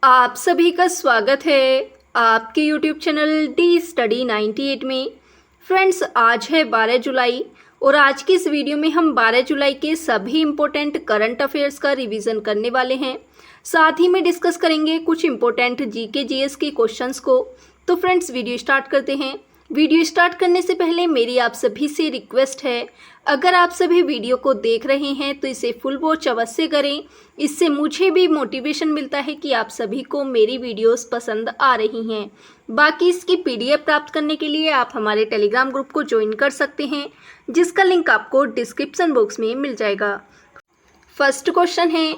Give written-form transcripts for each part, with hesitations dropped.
आप सभी का स्वागत है आपके YouTube चैनल डी स्टडी 98 में। फ्रेंड्स, आज है 12 जुलाई और आज की इस वीडियो में हम 12 जुलाई के सभी इम्पोर्टेंट करंट अफेयर्स का रिवीजन करने वाले हैं। साथ ही में डिस्कस करेंगे कुछ इम्पोर्टेंट जीके जीएस के क्वेश्चंस को। तो फ्रेंड्स, वीडियो स्टार्ट करते हैं। वीडियो स्टार्ट करने से पहले मेरी आप सभी से रिक्वेस्ट है, अगर आप सभी वीडियो को देख रहे हैं तो इसे फुल वॉच अवश्य करें। इससे मुझे भी मोटिवेशन मिलता है कि आप सभी को मेरी वीडियोस पसंद आ रही हैं। बाकी इसकी पीडीएफ प्राप्त करने के लिए आप हमारे टेलीग्राम ग्रुप को ज्वाइन कर सकते हैं, जिसका लिंक आपको डिस्क्रिप्शन बॉक्स में मिल जाएगा। फर्स्ट क्वेश्चन है,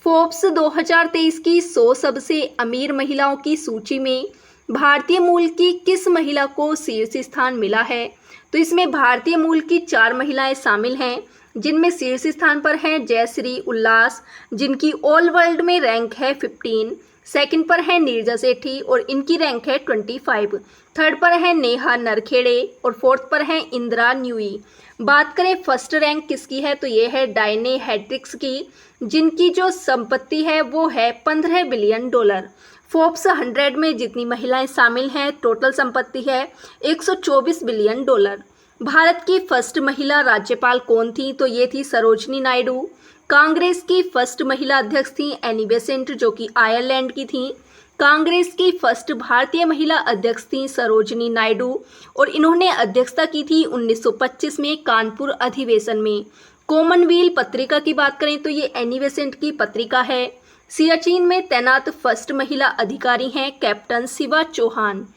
फोर्ब्स 2023 की 100 सबसे अमीर महिलाओं की सूची में भारतीय मूल की किस महिला को शीर्ष स्थान मिला है? तो इसमें भारतीय मूल की 4 महिलाएं शामिल हैं, जिनमें शीर्ष स्थान पर हैं जयश्री उल्लास, जिनकी ऑल वर्ल्ड में रैंक है 15। सेकंड पर है नीरजा सेठी और इनकी रैंक है 25। थर्ड पर है नेहा नरखेड़े और फोर्थ पर है इंदिरा न्यूई। बात करें फर्स्ट रैंक किसकी है, तो ये है डायने हेड्रिक्स की, जिनकी जो संपत्ति है वो है $15 बिलियन। फोर्ब्स 100 में जितनी महिलाएं शामिल हैं, टोटल संपत्ति है $124 बिलियन। भारत की फर्स्ट महिला राज्यपाल कौन थी, तो ये थी सरोजनी नायडू। कांग्रेस की फर्स्ट महिला अध्यक्ष थी एनी बेसेंट, जो कि आयरलैंड की थी। कांग्रेस की फर्स्ट भारतीय महिला अध्यक्ष थी सरोजनी नायडू और इन्होंने अध्यक्षता की थी 1925 में कानपुर अधिवेशन में। कॉमनवेल्थ पत्रिका की बात करें तो ये एनी बेसेंट की पत्रिका है। सियाचिन में तैनात फर्स्ट महिला अधिकारी हैं captain Shiva Chauhan.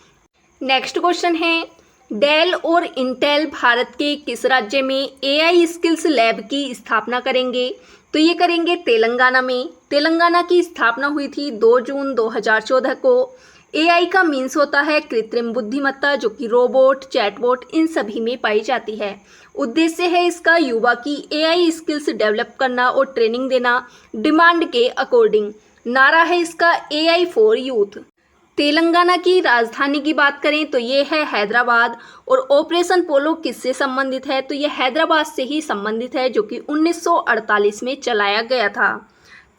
Next question है, डेल और इंटेल भारत के किस राज्य में एआई स्किल्स लैब की स्थापना करेंगे? तो ये करेंगे तेलंगाना में। तेलंगाना की स्थापना हुई थी 2 जून 2014 को। एआई का मीन्स होता है कृत्रिम बुद्धिमत्ता, जो कि रोबोट, चैटबॉट इन सभी में पाई जाती है। उद्देश्य है इसका युवा की एआई स्किल्स डेवलप करना और ट्रेनिंग देना डिमांड के अकॉर्डिंग। नारा है इसका एआई फॉर यूथ। तेलंगाना की राजधानी की बात करें तो ये है हैदराबाद और ऑपरेशन पोलो किससे संबंधित है, तो ये हैदराबाद से ही संबंधित है, जो कि 1948 में चलाया गया था।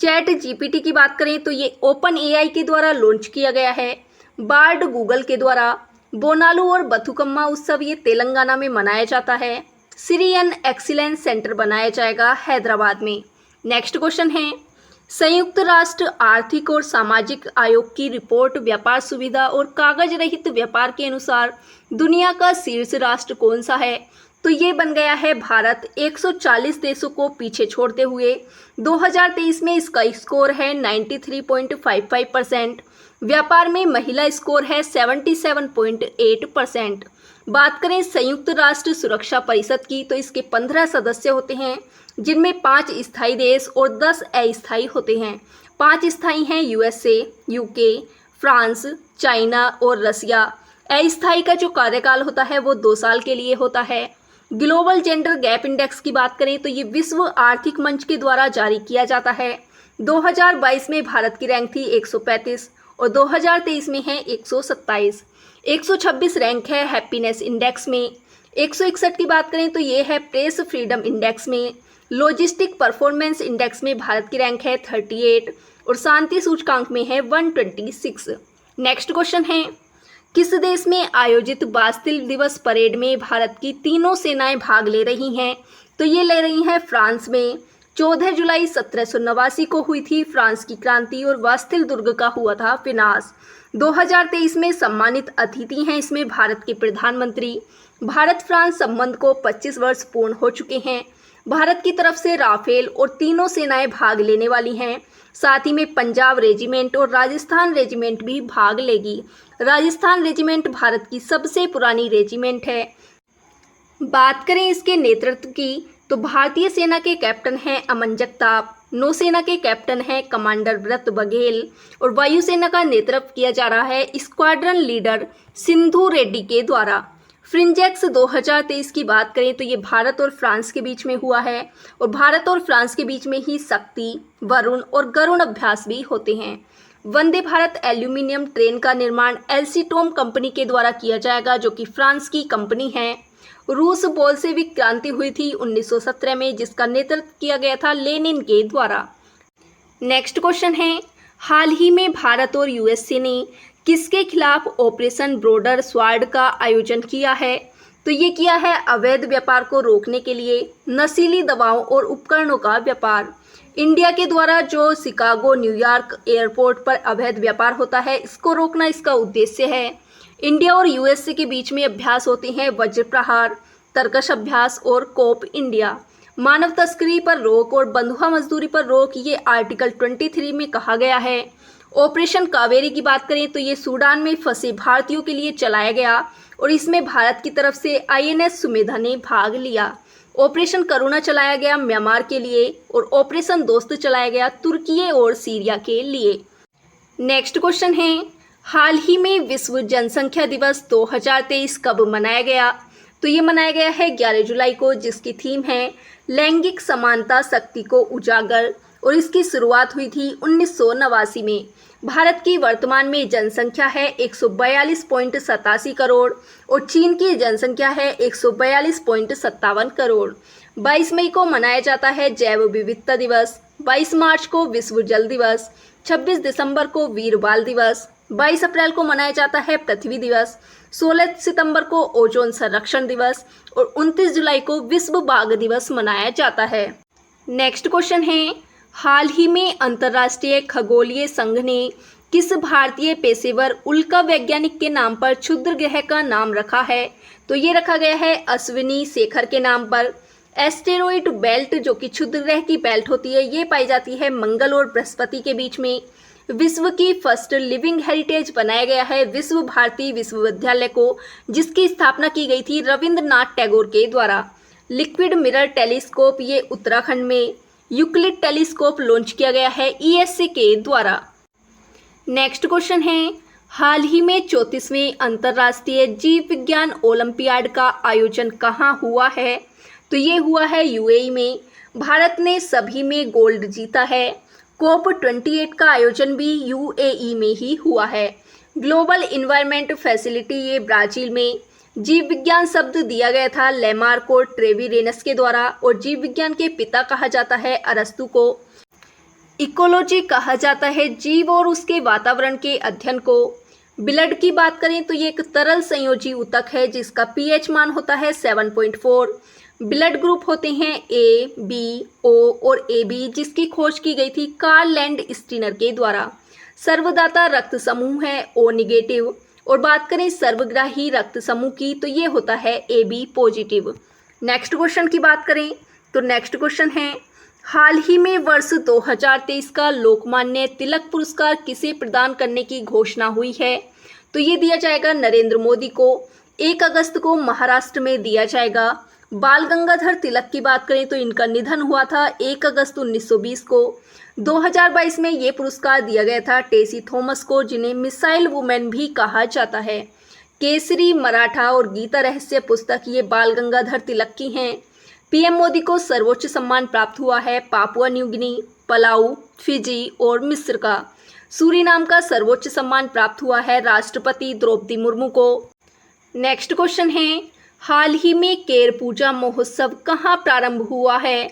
चैट जीपीटी की बात करें तो ये ओपन एआई के द्वारा लॉन्च किया गया है। बार्ड गूगल के द्वारा। बोनालू और बथुकम्मा उत्सव ये तेलंगाना में मनाया जाता है। सिरियन एक्सीलेंस सेंटर बनाया जाएगा हैदराबाद में। नेक्स्ट क्वेश्चन है, संयुक्त राष्ट्र आर्थिक और सामाजिक आयोग की रिपोर्ट व्यापार सुविधा और कागज रहित व्यापार के अनुसार दुनिया का शीर्ष राष्ट्र कौन सा है? तो ये बन गया है भारत, 140 देशों को पीछे छोड़ते हुए। 2023 में इसका स्कोर है 93.55%। व्यापार में महिला स्कोर है 77.8%। बात करें संयुक्त राष्ट्र सुरक्षा परिषद की, तो इसके 15 सदस्य होते हैं, जिनमें 5 स्थायी देश और 10 अस्थायी होते हैं। 5 स्थायी हैं यूएसए, यूके, फ्रांस, चाइना और रसिया। अस्थायी का जो कार्यकाल होता है वो 2 साल के लिए होता है। ग्लोबल जेंडर गैप इंडेक्स की बात करें तो ये विश्व आर्थिक मंच के द्वारा जारी किया जाता है। 2022 में भारत की रैंक थी 135 और 2023 में है 127। 126 रैंक है हैप्पीनेस इंडेक्स में। 161 की बात करें तो ये है प्रेस फ्रीडम इंडेक्स में। लॉजिस्टिक परफॉर्मेंस इंडेक्स में भारत की रैंक है 38 और शांति सूचकांक में है 126। नेक्स्ट क्वेश्चन है, किस देश में आयोजित बास्तिल दिवस परेड में भारत की तीनों सेनाएं भाग ले रही हैं? तो ये ले रही हैं फ्रांस में। 14 जुलाई 1789 को हुई थी फ्रांस की क्रांति और बास्तिल दुर्ग का हुआ था विनाश। 2023 में सम्मानित अतिथि हैं इसमें भारत के प्रधानमंत्री। भारत फ्रांस संबंध को 25 वर्ष पूर्ण हो चुके हैं। भारत की तरफ से राफेल और तीनों सेनाएं भाग लेने वाली हैं। साथ ही में पंजाब रेजिमेंट और राजस्थान रेजिमेंट भी भाग लेगी। राजस्थान रेजिमेंट भारत की सबसे पुरानी रेजिमेंट है। बात करें इसके नेतृत्व की, तो भारतीय सेना के कैप्टन हैं अमन जगताप, नौसेना के कैप्टन हैं कमांडर व्रत बघेल और वायुसेना का नेतृत्व किया जा रहा है स्क्वाड्रन लीडर सिंधु रेड्डी के द्वारा। फ्रिंजेक्स 2023 की बात करें तो ये भारत और फ्रांस के बीच में हुआ है और भारत और फ्रांस के बीच में ही शक्ति, वरुण और गरुण अभ्यास भी होते हैं। वंदे भारत एल्यूमिनियम ट्रेन का निर्माण एल्सीटोम कंपनी के द्वारा किया जाएगा, जो कि फ्रांस की कंपनी है। रूस बोल्शेविक क्रांति हुई थी 1917 में, जिसका नेतृत्व किया गया था लेनिन के द्वारा। नेक्स्ट क्वेश्चन है, हाल ही में भारत और यूएसए ने किसके खिलाफ ऑपरेशन ब्रोडर स्वॉर्ड का आयोजन किया है? तो ये किया है अवैध व्यापार को रोकने के लिए नशीली दवाओं और उपकरणों का व्यापार। इंडिया के द्वारा जो शिकागो न्यूयॉर्क एयरपोर्ट पर अवैध व्यापार होता है, इसको रोकना इसका उद्देश्य है। इंडिया और यूएसए के बीच में अभ्यास होते हैं वज्र प्रहार, तरकश अभ्यास और कोप इंडिया। मानव तस्करी पर रोक और बंधुआ मजदूरी पर रोक, ये आर्टिकल 23 में कहा गया है। ऑपरेशन कावेरी की बात करें तो ये सूडान में फंसे भारतीयों के लिए चलाया गया और इसमें भारत की तरफ से आईएनएस सुमेधा ने भाग लिया। ऑपरेशन करुणा चलाया गया म्यांमार के लिए और ऑपरेशन दोस्त चलाया गया तुर्की और सीरिया के लिए। नेक्स्ट क्वेश्चन है, हाल ही में विश्व जनसंख्या दिवस 2023 कब मनाया गया? तो ये मनाया गया है 11 जुलाई को, जिसकी थीम है लैंगिक समानता शक्ति को उजागर, और इसकी शुरुआत हुई थी 1989 में। भारत की वर्तमान में जनसंख्या है 142.87 करोड़ और चीन की जनसंख्या है 142.57 करोड़। 22 मई को मनाया जाता है जैव विविधता दिवस, 22 मार्च को विश्व जल दिवस, 26 दिसंबर को वीर बाल दिवस, 22 अप्रैल को मनाया जाता है पृथ्वी दिवस, 16 सितंबर को ओजोन संरक्षण दिवस और 29 जुलाई को विश्व बाघ दिवस मनाया जाता है। नेक्स्ट क्वेश्चन है, हाल ही में अंतर्राष्ट्रीय खगोलीय संघ ने किस भारतीय पेशेवर उल्का वैज्ञानिक के नाम पर क्षुद्र ग्रह का नाम रखा है? तो ये रखा गया है अश्विनी शेखर के नाम पर। एस्टेरॉइड बेल्ट, जो कि क्षुद्र ग्रह की बेल्ट होती है, ये पाई जाती है मंगल और बृहस्पति के बीच में। विश्व की फर्स्ट लिविंग हेरिटेज बनाया गया है विश्व भारती विश्वविद्यालय को, जिसकी स्थापना की गई थी रविंद्रनाथ टैगोर के द्वारा। लिक्विड मिरर टेलीस्कोप, ये उत्तराखंड में। यूक्लिड टेलीस्कोप लॉन्च किया गया है ईएससी के द्वारा। नेक्स्ट क्वेश्चन है, हाल ही में 34वें अंतर्राष्ट्रीय जीव विज्ञान ओलंपियाड का आयोजन कहाँ हुआ है? तो ये हुआ है यूएई में। भारत ने सभी में गोल्ड जीता है। कोप 28 का आयोजन भी यूएई में ही हुआ है। ग्लोबल इन्वायरमेंट फैसिलिटी, ये ब्राजील में। जीव विज्ञान शब्द दिया गया था लेमार्को ट्रेविरेनस के द्वारा और जीव विज्ञान के पिता कहा जाता है अरस्तु को। इकोलॉजी कहा जाता है जीव और उसके वातावरण के अध्ययन को। ब्लड की बात करें तो ये एक तरल संयोजी ऊतक है जिसका पीएच मान होता है 7.4। ब्लड ग्रुप होते हैं ए, बी, ओ और ए बी, जिसकी खोज की गई थी कार्ल लैंड स्टीनर के द्वारा। सर्वदाता रक्त समूह है ओ निगेटिव, और बात करें सर्वग्राही रक्त समूह की तो ये होता है A B positive. Next question की बात करें तो नेक्स्ट क्वेश्चन है, हाल ही में वर्ष 2023 का लोकमान्य तिलक पुरस्कार किसे प्रदान करने की घोषणा हुई है? तो ये दिया जाएगा नरेंद्र मोदी को। 1 अगस्त को महाराष्ट्र में दिया जाएगा। बाल गंगाधर तिलक की बात करें तो इनका निधन हुआ था 1 अगस्त 1920 को। 2022 में ये पुरस्कार दिया गया था टेसी थॉमस को, जिन्हें मिसाइल वुमेन भी कहा जाता है। केसरी, मराठा और गीता रहस्य पुस्तक ये बाल गंगाधर तिलक की हैं। पीएम मोदी को सर्वोच्च सम्मान प्राप्त हुआ है Papua New Guinea, Palau, Fiji और मिस्र का। सूरीनाम का सर्वोच्च सम्मान प्राप्त हुआ है राष्ट्रपति द्रौपदी मुर्मू को। नेक्स्ट क्वेश्चन है, हाल ही में केर पूजा महोत्सव कहाँ प्रारंभ हुआ है?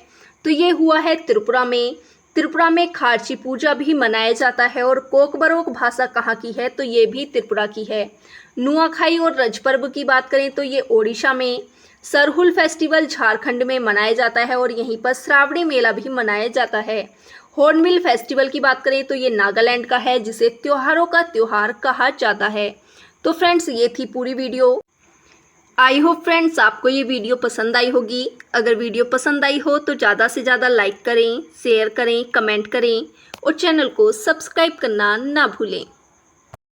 तो ये हुआ है त्रिपुरा में। त्रिपुरा में खार्ची पूजा भी मनाया जाता है। और कोकबरोक भाषा कहाँ की है? तो ये भी त्रिपुरा की है। नुआखाई और रज पर्व की बात करें तो ये ओडिशा में। सरहुल फेस्टिवल झारखंड में मनाया जाता है और यहीं पर श्रावणी मेला भी मनाया जाता है। हॉर्नबिल फेस्टिवल की बात करें तो ये नागालैंड का है, जिसे त्योहारों का त्योहार कहा जाता है। तो फ्रेंड्स, ये थी पूरी वीडियो। आई होप फ्रेंड्स आपको ये वीडियो पसंद आई होगी। अगर वीडियो पसंद आई हो तो ज़्यादा से ज़्यादा लाइक करें, शेयर करें, कमेंट करें और चैनल को सब्सक्राइब करना ना भूलें।